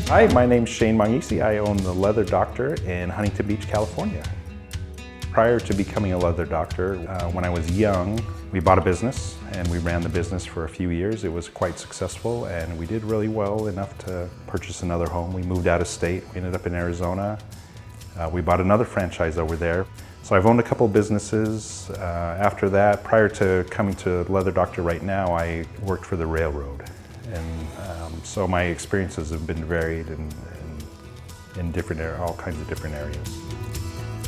Hi, my name's Shane Mangisi. I own the Leather Doctor in Huntington Beach, California. Prior to becoming a leather doctor, when I was young, we bought a business and we ran the business for a few years. It was quite successful and we did really well enough to purchase another home. We moved out of state. We ended up in Arizona. We bought another franchise over there. So I've owned a couple businesses. After that, prior to coming to Leather Doctor right now, I worked for the railroad. And so my experiences have been varied in different all kinds of different areas.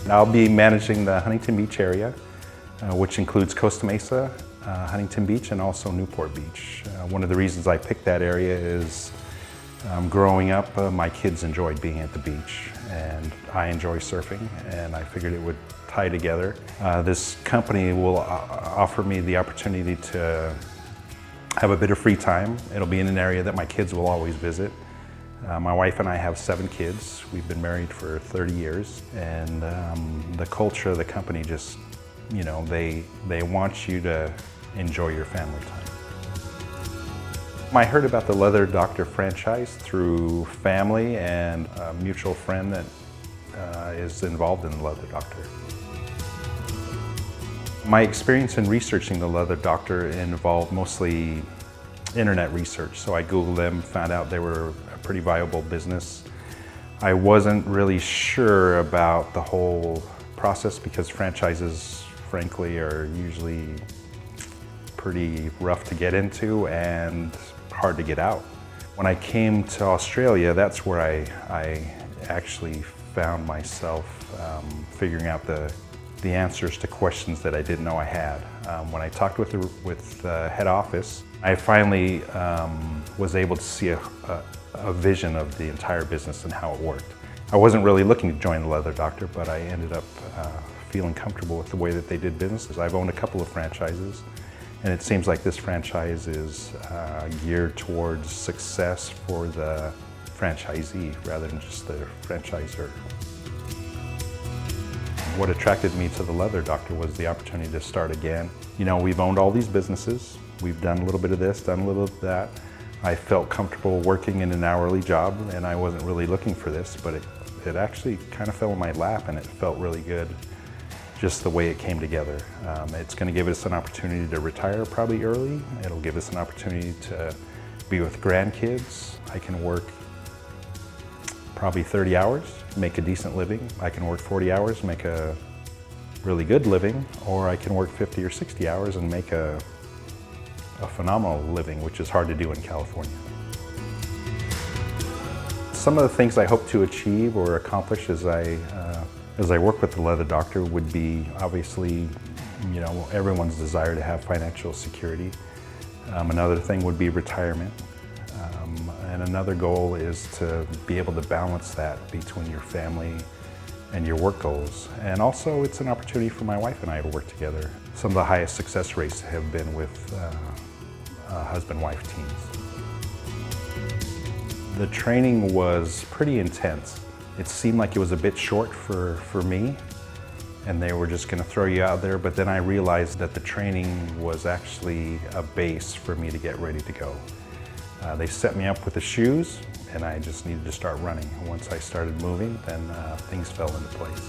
I'll be managing the Huntington Beach area, which includes Costa Mesa, Huntington Beach, and also Newport Beach. One of the reasons I picked that area is growing up, my kids enjoyed being at the beach, and I enjoy surfing, and I figured it would tie together. This company will offer me the opportunity to have a bit of free time. It'll be in an area that my kids will always visit. My wife and I have 7 kids. We've been married for 30 years, and the culture of the company just, you know, they want you to enjoy your family time. I heard about the Leather Doctor franchise through family and a mutual friend that is involved in the Leather Doctor. My experience in researching the Leather Doctor involved mostly internet research. So I Googled them, found out they were a pretty viable business. I wasn't really sure about the whole process because franchises, frankly, are usually pretty rough to get into and hard to get out. When I came to Australia, that's where I actually found myself figuring out the answers to questions that I didn't know I had. When I talked with the head office, I finally was able to see a vision of the entire business and how it worked. I wasn't really looking to join the Leather Doctor, but I ended up feeling comfortable with the way that they did business. I've owned a couple of franchises, and it seems like this franchise is geared towards success for the franchisee rather than just the franchisor. What attracted me to the Leather Doctor was the opportunity to start again. You know, we've owned all these businesses. We've done a little bit of this, done a little of that. I felt comfortable working in an hourly job, and I wasn't really looking for this, but it actually kind of fell in my lap, and it felt really good, just the way it came together. It's going to give us an opportunity to retire probably early. It'll give us an opportunity to be with grandkids. I can work probably 30 hours, make a decent living. I can work 40 hours, make a really good living, or I can work 50 or 60 hours and make a phenomenal living, which is hard to do in California. Some of the things I hope to achieve or accomplish as I work with the Leather Doctor would be obviously, you know, everyone's desire to have financial security. Another thing would be retirement. And another goal is to be able to balance that between your family and your work goals. And also it's an opportunity for my wife and I to work together. Some of the highest success rates have been with husband-wife teams. The training was pretty intense. It seemed like it was a bit short for me, and they were just going to throw you out there, but then I realized that the training was actually a base for me to get ready to go. They set me up with the shoes, and I just needed to start running. Once I started moving, then things fell into place.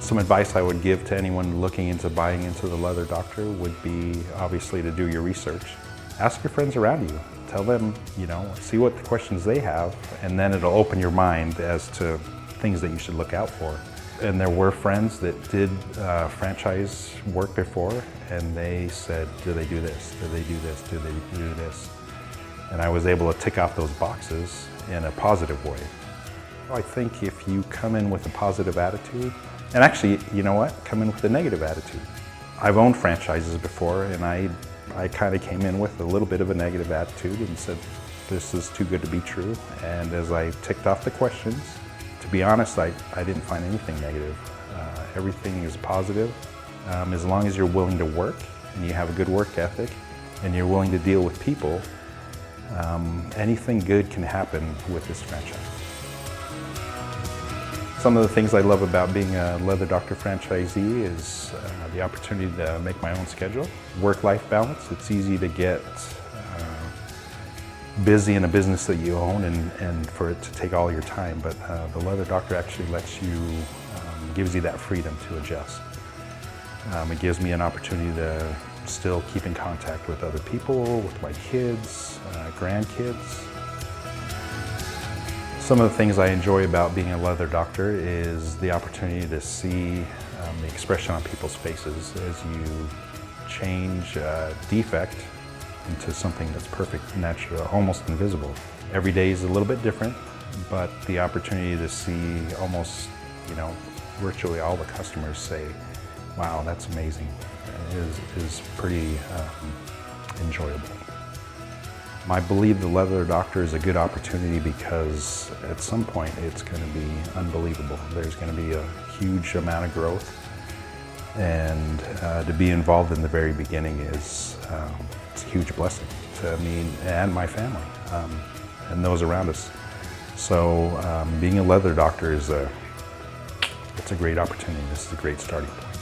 Some advice I would give to anyone looking into buying into the Leather Doctor would be obviously to do your research. Ask your friends around you. Tell them, you know, see what the questions they have, and then it'll open your mind as to things that you should look out for. And there were friends that did franchise work before, and they said, do they do this? Do they do this? Do they do this? And I was able to tick off those boxes in a positive way. I think if you come in with a positive attitude, and actually, you know what? Come in with a negative attitude. I've owned franchises before, and I kind of came in with a little bit of a negative attitude and said, this is too good to be true. And as I ticked off the questions, to be honest, I didn't find anything negative. Everything is positive. As long as you're willing to work and you have a good work ethic and you're willing to deal with people, anything good can happen with this franchise. Some of the things I love about being a Leather Doctor franchisee is the opportunity to make my own schedule. Work-life balance, it's easy to get busy in a business that you own and for it to take all your time, but the leather doctor actually lets you, gives you that freedom to adjust. It gives me an opportunity to still keep in contact with other people, with my kids, grandkids. Some of the things I enjoy about being a leather doctor is the opportunity to see the expression on people's faces as you change a defect into something that's perfect, natural, almost invisible. Every day is a little bit different, but the opportunity to see almost, virtually all the customers say, wow, that's amazing, is pretty enjoyable. I believe the leather doctor is a good opportunity because at some point it's going to be unbelievable. There's going to be a huge amount of growth, and to be involved in the very beginning is it's a huge blessing to me and my family and those around us. So being a leather doctor it's a great opportunity. This is a great starting point.